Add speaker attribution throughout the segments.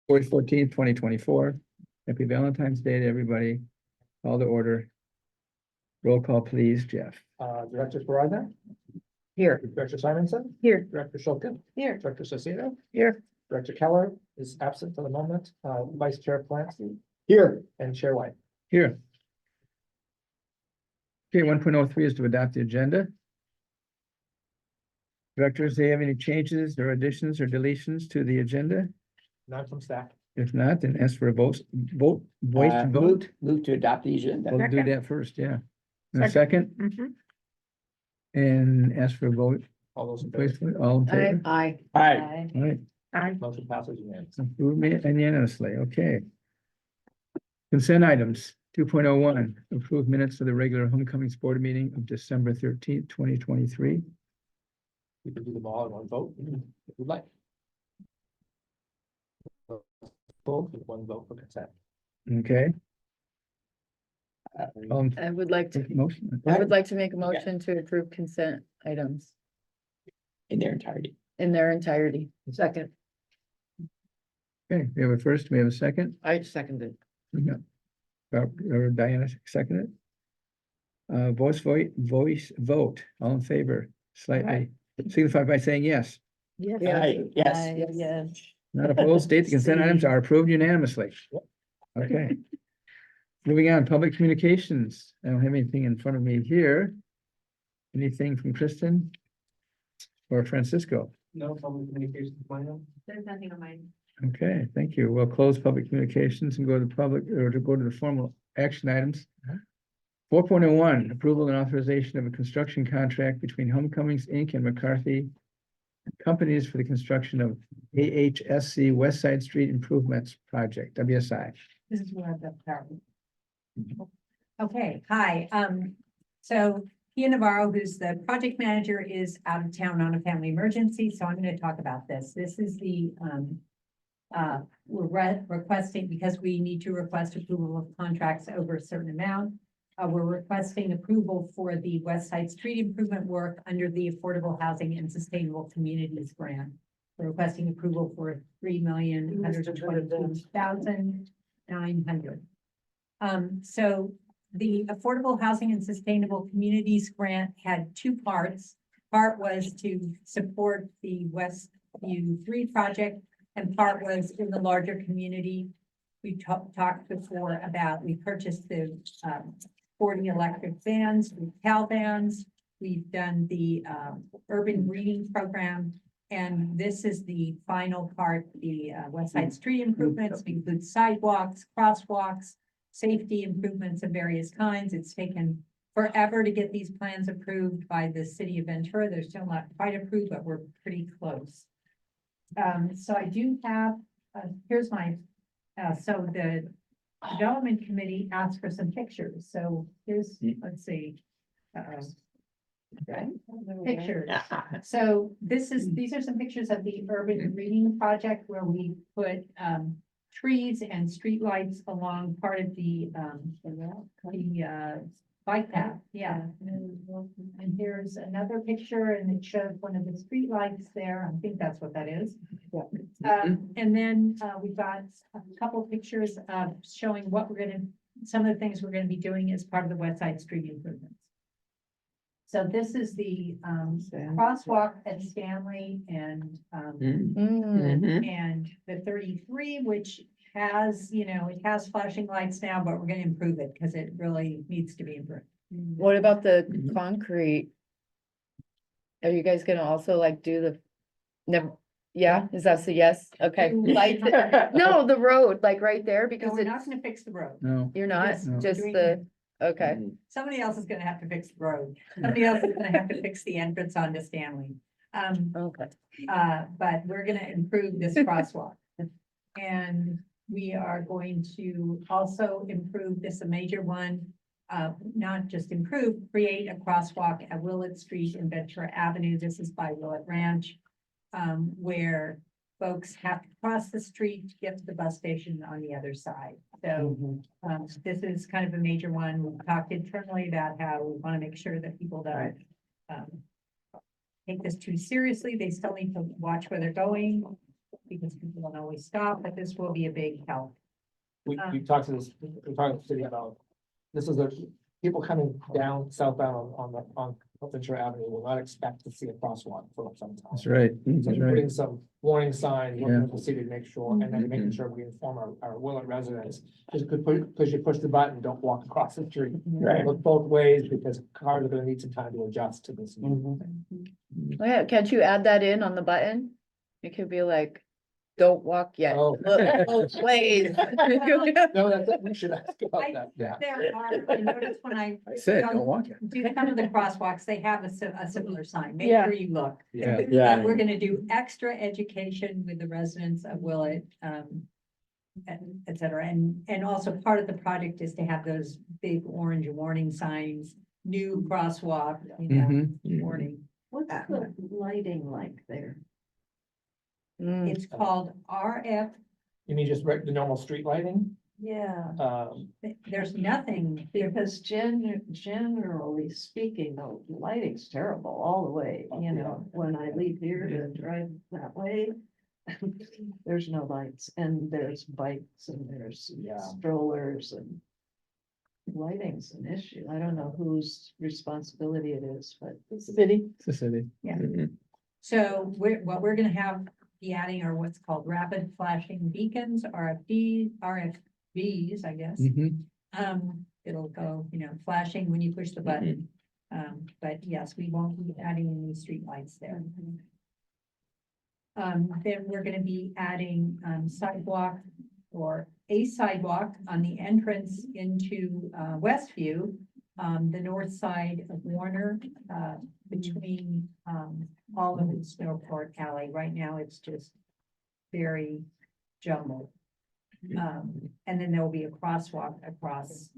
Speaker 1: February 14th, 2024. Happy Valentine's Day to everybody. Call to order. Roll call, please, Jeff.
Speaker 2: Director Sparaza,
Speaker 3: Here.
Speaker 2: Director Simonson,
Speaker 3: Here.
Speaker 2: Director Schulke,
Speaker 3: Here.
Speaker 2: Director Sosito,
Speaker 3: Here.
Speaker 2: Director Keller is absent for the moment, Vice Chair Plansky. Here. And Chair White.
Speaker 1: Here. Okay, 1.03 is to adopt the agenda. Directors, do you have any changes or additions or deletions to the agenda?
Speaker 2: None from staff.
Speaker 1: If not, then ask for a voice vote.
Speaker 3: Move to adopt the agenda.
Speaker 1: We'll do that first, yeah. And a second,
Speaker 3: Mhm.
Speaker 1: and ask for a vote.
Speaker 2: All those in
Speaker 1: Voice
Speaker 2: favor,
Speaker 1: vote, all in favor?
Speaker 3: Aye.
Speaker 4: Aye.
Speaker 1: All right,
Speaker 3: Aye.
Speaker 2: motion passes unanimously.
Speaker 1: approved unanimously, okay. Consent items, 2.01, approved minutes of the regular homecoming board meeting of December 13th, 2023.
Speaker 2: We can do them all in one vote, if you'd like. Vote with one vote for consent.
Speaker 1: Okay.
Speaker 4: I would like to,
Speaker 1: Motion,
Speaker 4: I would like to make a motion to approve consent items
Speaker 3: In their entirety.
Speaker 4: in their entirety.
Speaker 3: Second.
Speaker 1: okay, we have a first, we have a second.
Speaker 3: I seconded.
Speaker 1: We got- or Diana seconded. Voice vote, all in favor, slightly, signify by saying yes.
Speaker 4: Yes.
Speaker 3: Aye. Yes.
Speaker 4: Aye, yes.
Speaker 1: Not opposed, state the consent items are approved unanimously. Okay. Moving on, public communications. I don't have anything in front of me here. Anything from Kristen? Or Francisco?
Speaker 2: No public communications, final.
Speaker 5: There's nothing on mine.
Speaker 1: Okay, thank you. We'll close public communications and go to public, or to go to the formal action items. 4.01, approval and authorization of a construction contract between Homecomings, Inc. and McCarthy Companies for the construction of AHSC West Side Street Improvements Project, WSI.
Speaker 5: This is where the power. Okay, hi, so Pia Navarro, who's the project manager, is out of town on a family emergency, so I'm gonna talk about this. This is the, we're requesting, because we need to request approval of contracts over a certain amount. We're requesting approval for the West Side Street improvement work under the Affordable Housing and Sustainable Communities Grant. We're requesting approval for $3,122,900. So the Affordable Housing and Sustainable Communities Grant had two parts. Part was to support the Westview 3 project, and part was in the larger community. We talked before about, we purchased the 40 electric vans, Cal vans. We've done the urban greening program. And this is the final part, the West Side Street improvements, include sidewalks, crosswalks, safety improvements of various kinds. It's taken forever to get these plans approved by the city of Ventura. They're still not quite approved, but we're pretty close. So I do have, here's my, so the development committee asked for some pictures. So here's, let's see. Okay, pictures. So these are some pictures of the urban greening project where we put trees and streetlights along part of the bike path. Yeah. And here's another picture, and it shows one of the streetlights there. I think that's what that is. And then we've got a couple pictures of showing what some of the things we're gonna be doing as part of the West Side Street improvements. So this is the crosswalk at Stanley and and the 33, which has, it has flashing lights now, but we're gonna improve it because it really needs to be improved.
Speaker 4: What about the concrete? Are you guys gonna also like do the, never, yeah, is that a yes? Okay. Like, no, the road, like right there,
Speaker 5: No,
Speaker 4: because
Speaker 5: we're not
Speaker 4: it's,
Speaker 5: gonna fix the road.
Speaker 1: No,
Speaker 4: you're not,
Speaker 5: Yes,
Speaker 1: no.
Speaker 4: just
Speaker 5: doing
Speaker 4: the, okay.
Speaker 5: Somebody else is gonna have to fix the road. Somebody else is gonna have to fix the entrance onto Stanley.
Speaker 4: Okay.
Speaker 5: But we're gonna improve this crosswalk. And we are going to also improve this, a major one, not just improve, create a crosswalk at Willett Street and Ventura Avenue. This is by Willett Ranch, where folks have to cross the street to get to the bus station on the other side. So this is kind of a major one. We've talked internally about how we want to make sure that people don't take this too seriously. They still need to watch where they're going. because people don't always stop, but this will be a big help.
Speaker 2: We talked to this, we talked to the city about, this is people coming down southbound on Ventura Avenue will not expect to see a crosswalk for some time.
Speaker 1: That's right,
Speaker 2: So
Speaker 1: that's
Speaker 2: we're
Speaker 1: right.
Speaker 2: putting some warning signs, working
Speaker 1: Yeah.
Speaker 2: with the city to make sure, and then making sure we inform our Willett residents. Because you push the button, don't walk across the street.
Speaker 3: Right.
Speaker 2: Look both ways, because cars are gonna need some time to adjust to this.
Speaker 3: Mhm.
Speaker 4: Oh, yeah, can't you add that in on the button? It could be like, don't walk yet.
Speaker 2: Oh.
Speaker 4: Look both ways.
Speaker 2: No, that's, we should ask about that, yeah.
Speaker 5: There are, I noticed when I
Speaker 1: I said, don't walk it.
Speaker 5: do some of the crosswalks, they have a similar sign. Make
Speaker 4: Yeah.
Speaker 5: sure you look.
Speaker 2: Yeah.
Speaker 3: Yeah.
Speaker 5: We're gonna do extra education with the residents of Willett, et cetera. And also part of the project is to have those big orange warning signs, new crosswalk,
Speaker 1: Mhm.
Speaker 5: warning.
Speaker 6: What's the lighting like there?
Speaker 4: Mm.
Speaker 5: It's called RF,
Speaker 2: You mean just the normal street lighting?
Speaker 6: Yeah,
Speaker 5: there's nothing,
Speaker 6: because generally speaking, the lighting's terrible all the way, you know, when I leave here to drive that way. There's no lights and there's bikes and there's
Speaker 2: Yeah.
Speaker 6: strollers and. Lighting's an issue. I don't know whose responsibility it is, but.
Speaker 4: City.
Speaker 1: It's the city.
Speaker 5: Yeah.
Speaker 1: Mhm.
Speaker 5: so what we're gonna be adding are what's called rapid flashing beacons, RFBs, I guess.
Speaker 1: Mhm.
Speaker 5: It'll go, flashing when you push the button. But yes, we won't be adding any streetlights there. Then we're gonna be adding, sidewalk or a sidewalk on the entrance into, Westview. The north side of Warner, between, Olive and Snowport Alley. Right now, it's just very jumbled. And then there will be a crosswalk across,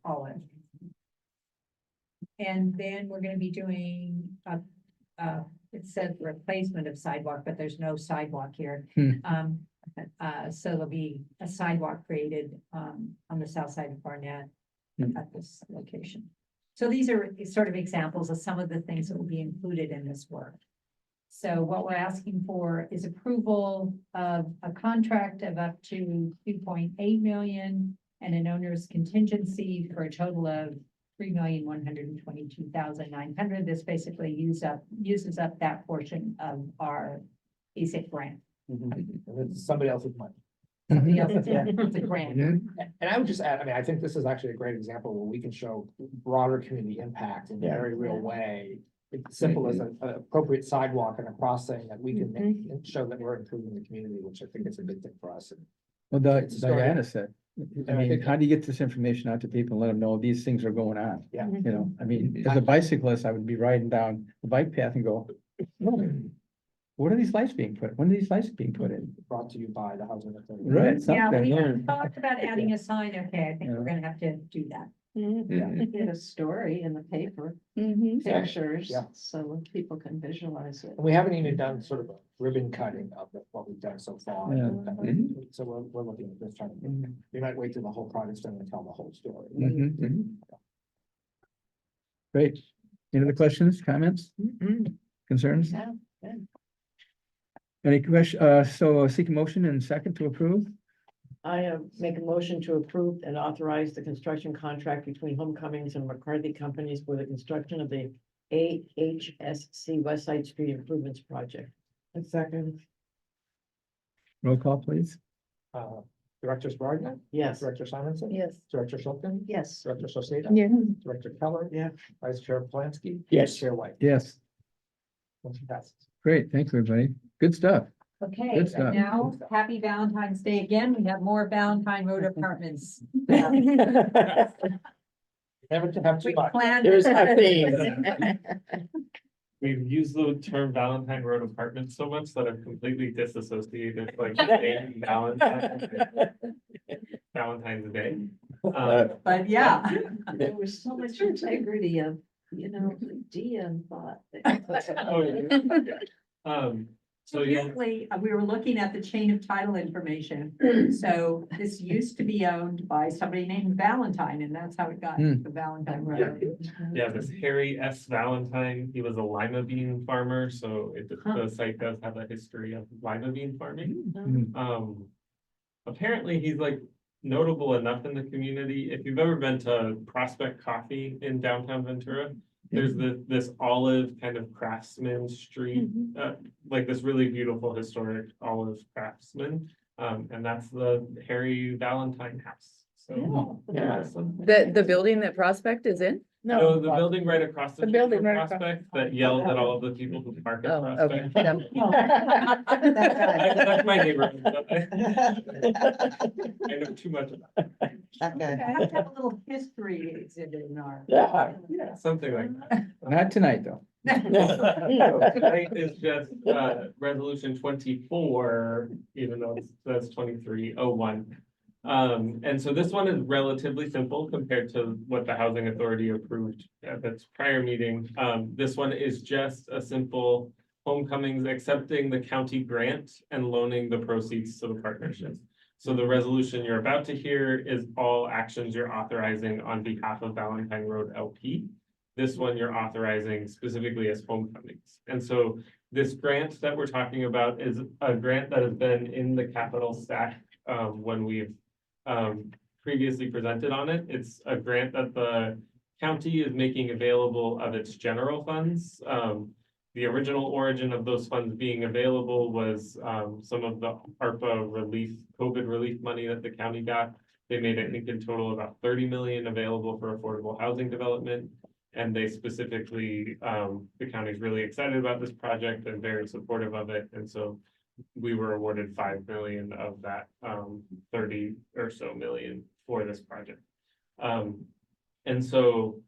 Speaker 5: Olive. And then we're gonna be doing it says replacement of sidewalk, but there's no sidewalk here.
Speaker 1: Hmm.
Speaker 5: So there'll be a sidewalk created, on the south side of Barnett
Speaker 1: Hmm.
Speaker 5: at this location. So these are sort of examples of some of the things that will be included in this work. So what we're asking for is approval of a contract of up to 2.8 million and an owner's contingency for a total of 3,122,900. This basically uses up that portion of our ASIC grant.
Speaker 2: And it's somebody else's money.
Speaker 5: Somebody else, it's a grant.
Speaker 1: Mhm.
Speaker 2: And I would just add, I mean, I think this is actually a great example where we can show broader community impact in a
Speaker 3: Yeah.
Speaker 2: very real way. It's simple as an appropriate sidewalk and a crossing that we can make and show that we're improving the community, which I think is a big thing for us.
Speaker 1: Well,
Speaker 2: It's a story.
Speaker 1: Diana said, I
Speaker 2: I
Speaker 1: mean,
Speaker 2: think-
Speaker 1: how do you get this information out to people and let them know these things are going on?
Speaker 2: Yeah.
Speaker 1: You know, I mean, as a bicyclist, I would be riding down the bike path and go, what are these lights being put? When are these lights being put in?
Speaker 2: Brought to you by the Housing Authority.
Speaker 1: Right,
Speaker 5: Yeah,
Speaker 1: something.
Speaker 5: we talked about adding a sign. Okay, I think we're gonna have to do that.
Speaker 6: Get a story in the paper,
Speaker 4: Mhm.
Speaker 6: pictures,
Speaker 2: Yeah.
Speaker 6: so people can visualize it.
Speaker 2: And we haven't even done sort of a ribbon cutting of what we've done so far.
Speaker 1: Yeah.
Speaker 2: So we're looking at this trying to, we might wait till the whole project's done and tell the whole story.
Speaker 1: Mhm, mhm. Great. Any other questions, comments, concerns?
Speaker 6: Yeah, good.
Speaker 1: Any question, so seek a motion and second to approve?
Speaker 3: I make a motion to approve and authorize the construction contract between Homecomings and McCarthy Companies for the construction of the AHSC West Side Street Improvements Project. A second.
Speaker 1: Roll call, please.
Speaker 2: Director Sparta,
Speaker 3: Yes.
Speaker 2: Director Simonson,
Speaker 4: Yes.
Speaker 2: Director Schulten,
Speaker 6: Yes,
Speaker 2: Director Soseda.
Speaker 4: Yeah.
Speaker 2: Director Keller.
Speaker 3: Yeah.
Speaker 2: Vice Chair Plansky.
Speaker 3: Yes.
Speaker 2: Chair White.
Speaker 1: Yes,
Speaker 2: Motion passes.
Speaker 1: great. Thank you, everybody. Good stuff.
Speaker 5: Okay,
Speaker 1: Good stuff.
Speaker 5: and now, happy Valentine's Day again. We have more Valentine Road apartments.
Speaker 2: Never to have too
Speaker 5: We
Speaker 2: much.
Speaker 5: planned.
Speaker 3: There's a theme.
Speaker 7: We've used the term Valentine Road Apartments so much that I've completely disassociated like the name Valentine's Day.
Speaker 5: But yeah.
Speaker 6: there was so much integrity of, you know, Dia and thought.
Speaker 7: Oh, yeah. So yeah,
Speaker 5: Apparently, we were looking at the chain of title information. So this used to be owned by somebody named Valentine, and that's how it got
Speaker 1: Hmm.
Speaker 5: the Valentine Road.
Speaker 7: yeah, this Harry S. Valentine, he was a lima bean farmer, so the site does have a history of lima bean farming.
Speaker 1: Mm,
Speaker 7: Apparently he's like notable enough in the community. If you've ever been to Prospect Coffee in downtown Ventura, there's this olive kind of craftsman street, like this really beautiful historic olive craftsman. And that's the Harry Valentine House. So.
Speaker 4: Yeah. The building that Prospect is in?
Speaker 7: No, the building right across the
Speaker 1: The
Speaker 7: street
Speaker 1: building
Speaker 7: from
Speaker 1: right across-
Speaker 7: Prospect that yells at all of the people who park at
Speaker 4: Oh, okay.
Speaker 7: Prospect.
Speaker 4: Them.
Speaker 7: That's my neighborhood. But I know too much about it.
Speaker 5: I have to have a little history exhibit in our.
Speaker 7: Yeah, something like that.
Speaker 1: Not tonight, though.
Speaker 7: Tonight is just resolution 24, even though that's 2301. And so this one is relatively simple compared to what the Housing Authority approved at its prior meeting. This one is just a simple homecomings accepting the county grant and loaning the proceeds to the partnership. So the resolution you're about to hear is all actions you're authorizing on behalf of Valentine Road LP. This one you're authorizing specifically as homecomings. And so this grant that we're talking about is a grant that has been in the capital stack when we've previously presented on it. It's a grant that the county is making available of its general funds. The original origin of those funds being available was some of the ARPA relief, COVID relief money that the county got. They made, I think, in total about 30 million available for affordable housing development. And they specifically, the county's really excited about this project and very supportive of it. And so we were awarded 5 million of that 30 or so million for this project. And so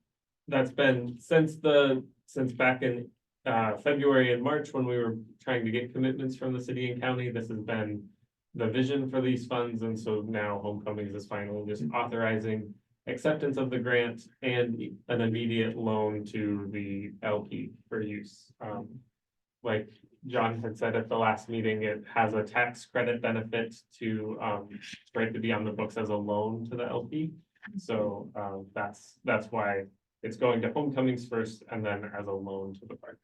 Speaker 7: that's been since back in February and March, when we were trying to get commitments from the city and county, this has been the vision for these funds. And so now Homecomings is finally just authorizing acceptance of the grant and an immediate loan to the LP for use. Like John had said at the last meeting, it has a tax credit benefit to, for it to be on the books as a loan to the LP. So that's why it's going to Homecomings first and then as a loan to the partnership.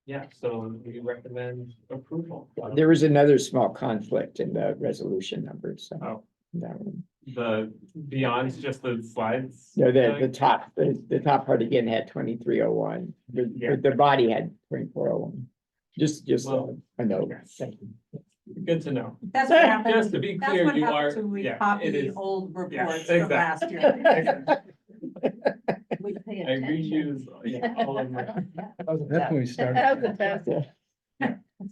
Speaker 7: Yeah, so we recommend approval.
Speaker 8: There was another small conflict in the resolution numbers, so.
Speaker 7: Oh.
Speaker 8: That one.
Speaker 7: The beyond just the slides.
Speaker 8: No, the top part again had 2301,
Speaker 7: Yeah.
Speaker 8: but the body had 2401. Just
Speaker 7: Well,
Speaker 8: a note.
Speaker 7: Good to know.
Speaker 5: That's what happens.
Speaker 7: Just to be
Speaker 5: That's
Speaker 7: clear,
Speaker 5: what
Speaker 7: you
Speaker 5: happens
Speaker 7: are,
Speaker 5: when we
Speaker 7: yeah,
Speaker 5: copy
Speaker 7: it
Speaker 5: the
Speaker 7: is.
Speaker 5: old
Speaker 7: Yeah,
Speaker 5: reports from last
Speaker 7: exactly.
Speaker 5: year.
Speaker 6: We pay
Speaker 7: I
Speaker 6: attention.
Speaker 7: reuse, yeah, all of my.
Speaker 1: That's when we started.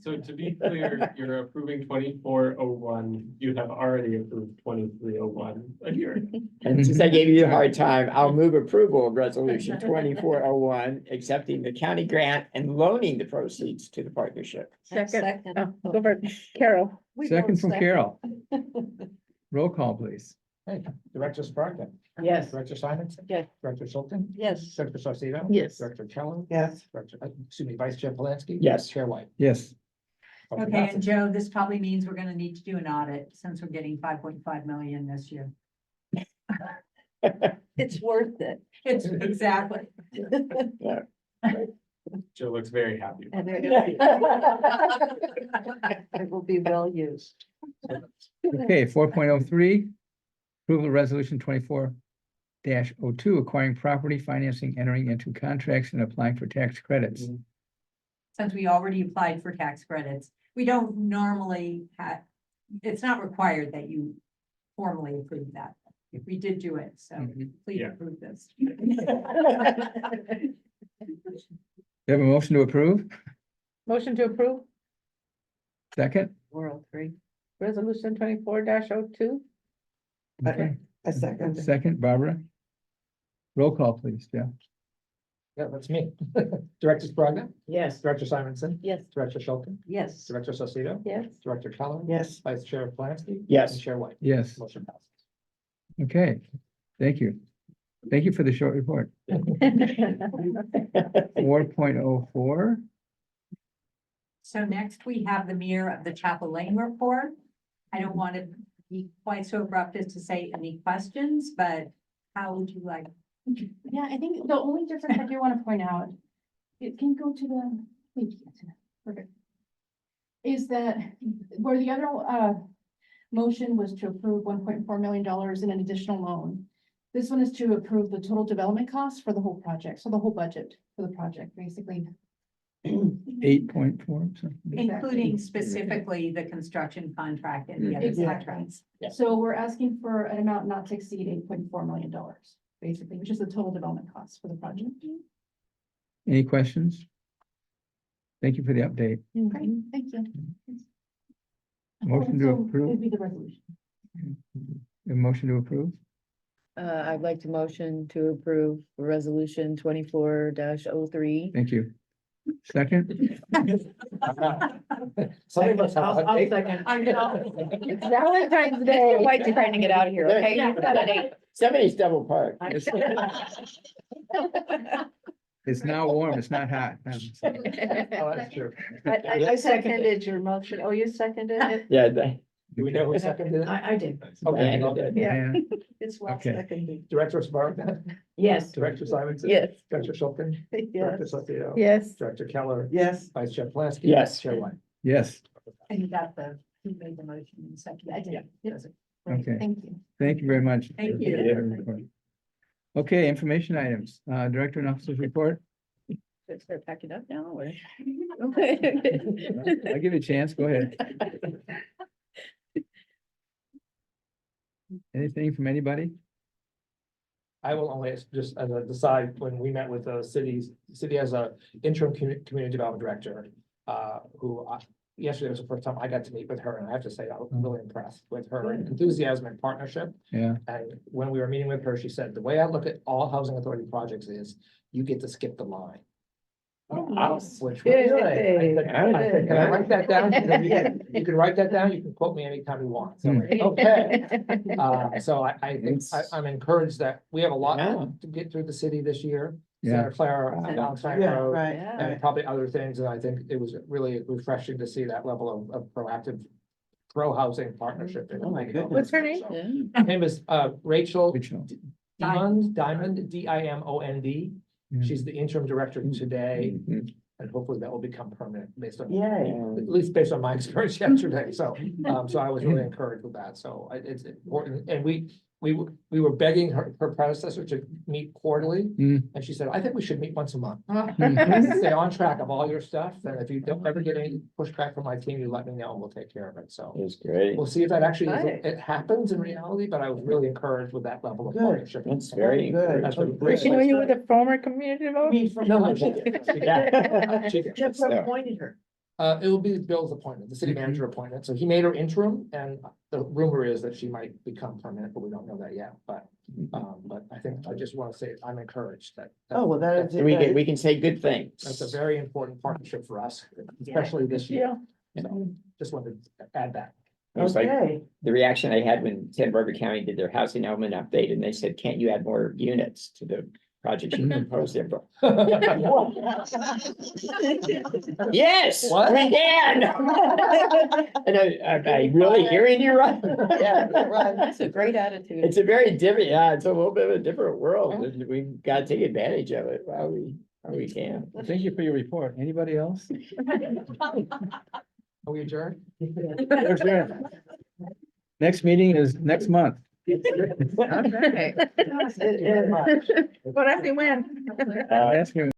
Speaker 7: So to be clear, you're approving 2401, you have already approved 2301 a year ago.
Speaker 8: And since I gave you a hard time, I'll move approval of resolution 2401, accepting the county grant and loaning the proceeds to the partnership.
Speaker 4: Second.
Speaker 6: Oh,
Speaker 4: Go for Carol.
Speaker 6: we
Speaker 1: Second
Speaker 6: both
Speaker 1: from
Speaker 6: second.
Speaker 1: Carol. Roll call, please.
Speaker 2: Hey, Director Sparta.
Speaker 3: Yes.
Speaker 2: Director Simonson.
Speaker 3: Yes.
Speaker 2: Director Schulten.
Speaker 6: Yes,
Speaker 2: Director Saucedo.
Speaker 4: Yes.
Speaker 2: Director Kellum.
Speaker 6: yes.
Speaker 2: Director, excuse me, Vice Chair Polanski.
Speaker 8: Yes.
Speaker 2: Chair White.
Speaker 1: Yes,
Speaker 2: Motion
Speaker 5: Okay, and
Speaker 2: passes.
Speaker 5: Joe, this probably means we're gonna need to do an audit since we're getting 5.5 million this year.
Speaker 6: It's worth it.
Speaker 5: It's exactly.
Speaker 7: Joe looks very happy.
Speaker 6: And it it will be well used.
Speaker 1: okay, 4.03. Approval of resolution 24-02, acquiring property, financing, entering into contracts and applying for tax credits.
Speaker 5: Since we already applied for tax credits, we don't normally have, it's not required that you formally approve that. We did do it, so please
Speaker 7: Yeah.
Speaker 5: approve this.
Speaker 1: You have a motion to approve?
Speaker 3: Motion to approve
Speaker 1: Second?
Speaker 6: World three.
Speaker 3: resolution 24-02.
Speaker 1: Okay,
Speaker 6: A second.
Speaker 1: second, Barbara. Roll call, please, Jeff.
Speaker 2: Yeah, that's me. Director Sparta.
Speaker 3: Yes.
Speaker 2: Director Simonson.
Speaker 6: Yes.
Speaker 2: Director Schulten.
Speaker 6: Yes.
Speaker 2: Director Saucedo.
Speaker 6: Yes.
Speaker 2: Director Kellum.
Speaker 6: Yes.
Speaker 2: Vice Chair Polanski.
Speaker 8: Yes.
Speaker 2: And Chair White.
Speaker 1: Yes,
Speaker 2: Motion passes.
Speaker 1: okay, thank you. Thank you for the short report. 4.04.
Speaker 5: So next we have the Mayor of the Chapel Lane report. I don't want to be quite so abrupt as to say any questions, but how would you like?
Speaker 9: Yeah, I think the only difference I do want to point out, it can go to the, thank you, perfect. Is that where the other motion was to approve $1.4 million in an additional loan. This one is to approve the total development costs for the whole project, so the whole budget for the project, basically.
Speaker 1: 8.4 something.
Speaker 5: Including specifically the construction contract and the other
Speaker 9: Exactly.
Speaker 5: contracts.
Speaker 9: So we're asking for an amount not to exceed $8.4 million, basically, which is the total development costs for the project.
Speaker 1: Any questions? Thank you for the update.
Speaker 9: Great, thank you.
Speaker 1: Motion to
Speaker 9: Also,
Speaker 1: approve.
Speaker 9: It'd be the resolution.
Speaker 1: A motion to approve?
Speaker 4: I'd like to motion to approve resolution 24-03.
Speaker 1: Thank you. Second?
Speaker 2: Somebody must have.
Speaker 3: I'll second.
Speaker 5: I know.
Speaker 4: It's Valentine's Day. White's trying to get out of here, okay?
Speaker 8: Yeah.
Speaker 4: You've got an 8.
Speaker 8: Somebody's double parked.
Speaker 1: It's it's now warm, it's not hot.
Speaker 2: Oh, that's true.
Speaker 6: I seconded your motion. Oh, you seconded it?
Speaker 8: Yeah,
Speaker 2: Do we know who seconded it?
Speaker 3: I did.
Speaker 2: Okay,
Speaker 8: Yeah,
Speaker 2: okay.
Speaker 8: yeah.
Speaker 1: Yeah,
Speaker 6: It's well
Speaker 1: Okay.
Speaker 6: seconded.
Speaker 2: Director Sparrow,
Speaker 3: Yes.
Speaker 2: Director Simonson.
Speaker 4: Yes.
Speaker 2: Director Schulten. Director
Speaker 6: Yes.
Speaker 2: Sotio.
Speaker 4: Yes.
Speaker 2: Director Keller.
Speaker 6: Yes.
Speaker 2: Vice Chair Plansky.
Speaker 8: Yes.
Speaker 2: Chair White.
Speaker 1: yes,
Speaker 5: And you got the, who made the motion and second?
Speaker 9: I did. Yes.
Speaker 1: okay.
Speaker 9: Thank you.
Speaker 1: Thank you very much.
Speaker 5: Thank you.
Speaker 1: Okay, information items, Director and Officers report.
Speaker 4: Should start packing up now, or?
Speaker 1: I'll give you a chance, go ahead. Anything from anybody?
Speaker 2: I will only just as a decide, when we met with the city has a interim community development director. Yesterday was the first time I got to meet with her, and I have to say, I was really impressed with her enthusiasm and partnership.
Speaker 1: Yeah,
Speaker 2: And when we were meeting with her, she said, the way I look at all housing authority projects is, you get to skip the line. Which.
Speaker 6: Yay.
Speaker 2: I said, can I write that down? She said, You can write that down, you can quote me anytime you want. So I'm like, okay. So I think I'm encouraged that we have a lot
Speaker 8: Yeah.
Speaker 2: to get through the city this year.
Speaker 1: yeah,
Speaker 2: Santa Clara, Valentine Road,
Speaker 6: Right.
Speaker 2: and probably other things, and I think it was really refreshing to see that level of proactive pro-housing partnership.
Speaker 8: Oh, my goodness.
Speaker 6: What's her name?
Speaker 4: Yeah.
Speaker 2: Her name is Rachel
Speaker 1: Rachel.
Speaker 2: Diamond, D-I-M-O-N-D.
Speaker 1: Yeah.
Speaker 2: She's the interim director today,
Speaker 8: Mhm.
Speaker 2: and hopefully that will become permanent based on,
Speaker 6: Yay.
Speaker 2: at least based on my experience yesterday. So I was really encouraged with that. So it's important. And we were begging her predecessor to meet quarterly.
Speaker 1: Mm.
Speaker 2: And she said, I think we should meet once a month.
Speaker 1: Mhm.
Speaker 2: Stay on track of all your stuff. And if you don't ever get any pushback from my team, you let me know and we'll take care of it. So
Speaker 8: It was great.
Speaker 2: we'll see if that actually,
Speaker 6: Right.
Speaker 2: it happens in reality, but I was really encouraged with that level of
Speaker 6: Good.
Speaker 2: partnership.
Speaker 8: That's very
Speaker 6: Good.
Speaker 2: That's a
Speaker 8: encouraging.
Speaker 2: great
Speaker 4: You know, you
Speaker 2: place
Speaker 4: were the former community developer?
Speaker 2: No, she did. She did. She did.
Speaker 3: Jeff
Speaker 8: So-
Speaker 3: appointed her.
Speaker 2: It will be Bill's appointment, the city manager appointment. So he made her interim, and the rumor is that she might become permanent, but we don't know that yet. But I think, I just want to say, I'm encouraged that.
Speaker 6: Oh, well, that is.
Speaker 8: We can say good things.
Speaker 2: That's a very important partnership for us, especially this year.
Speaker 8: Yeah.
Speaker 2: So just wanted to add that.
Speaker 8: It was like
Speaker 6: Okay.
Speaker 8: the reaction I had when Santa Barbara County did their housing element update, and they said, can't you add more units to the project you proposed there? Yes,
Speaker 2: What?
Speaker 8: we can. And I really hearing you right?
Speaker 6: Yeah, right.
Speaker 4: That's a great attitude.
Speaker 8: It's a very different, yeah, it's a little bit of a different world, and we've got to take advantage of it while we can.
Speaker 1: Thank you for your report. Anybody else?
Speaker 2: Are we adjourned?
Speaker 1: There's your- Next meeting is next month.
Speaker 4: Okay.
Speaker 6: It is.
Speaker 4: Well, that's the win.
Speaker 1: Ask me